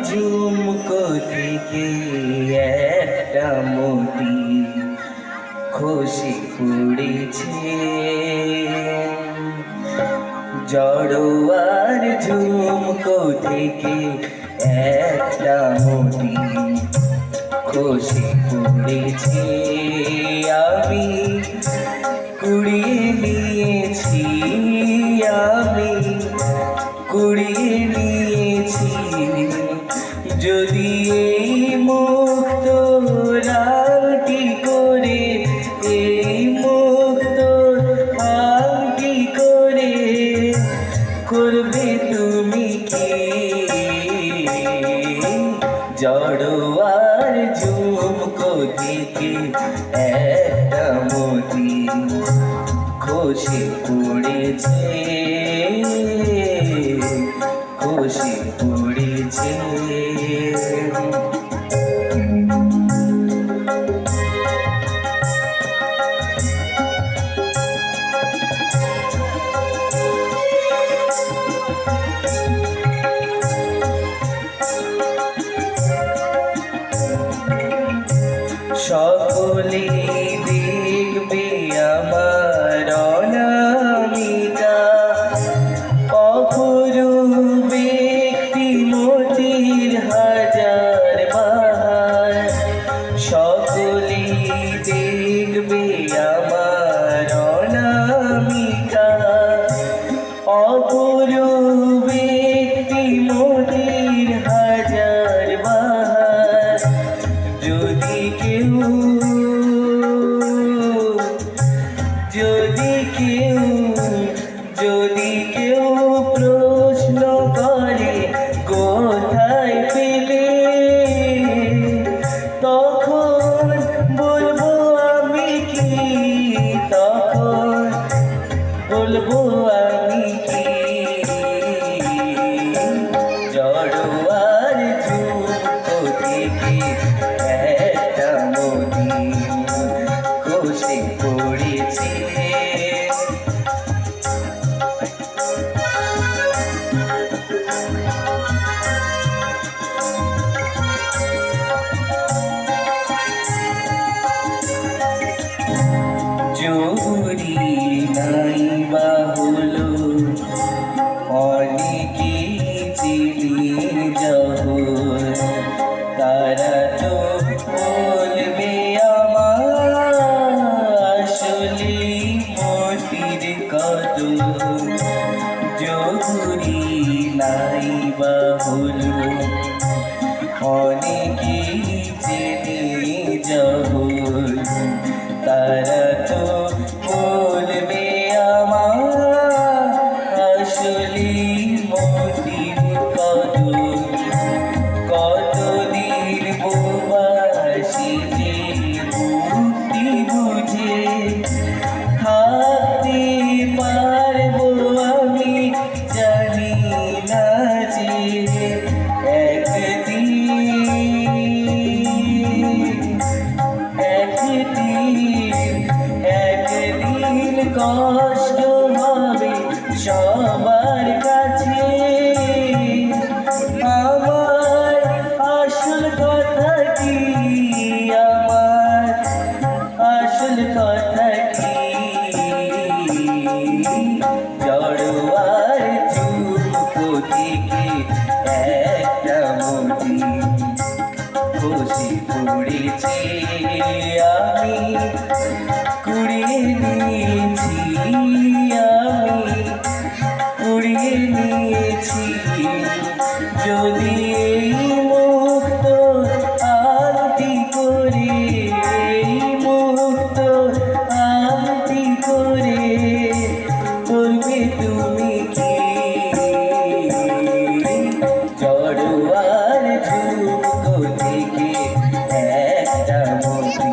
ঝুমকো থেকে একটা মতি খসে পড়েছে। জড়োয়ার ঝুমকো থেকে একটা মতি খসে পড়েছে। আমি কুড়িয়ে নিয়েছি, আমি কুড়িয়ে নিয়েছি। যদি এই মুক্ত রাটি করে, এই মুক্ত আংটি করে করবে তুমি কি? জড়োয়ার ঝুমকো থেকে একটা মতি খসে পড়েছে, খসে পড়েছে। সকলে দেখবে আমার অনামিকা, অপরূপ ব্যক্তিমতির হাজার বাহার। সকলে দেখবে আমার অনামিকা, অপরূপ ব্যক্তিমতির হাজার বাহার। যদি কেউ, যদি কেউ, যদি কেউ প্রশ্ন করে কোথায় পেলে, তখন বলবো আমি কি, তখন বলবো আমি কি? জড়োয়ার ঝুমকো থেকে একটা মতি খসে পড়েছে। জহুরি নাই বা হলো অনেকে চিনি জহর, তারা তো বলবে আমার আসলে মতির কদর। জহুরি নাই বা হলো অনেকে চিনি জহর, তারা তো বলবে আমার আসলে মতির কদর। কতদিন বোবাসি যে মুক্তি বুঝে থাকতে পারবো আমি জানি না যে একদিন, একদিন কষ্ট হবে সবার কাছে। আমার আসল কথা কি, আমার আসল কথা কি? জড়োয়ার ঝুমকো থেকে একটা মতি খসে পড়েছে। আমি কুড়িয়ে নিয়েছি, আমি কুড়িয়ে নিয়েছি। যদি এই মুক্ত আংটি করে, এই মুক্ত আংটি করে করবে তুমি কি? জড়োয়ার ঝুমকো থেকে একটা মতি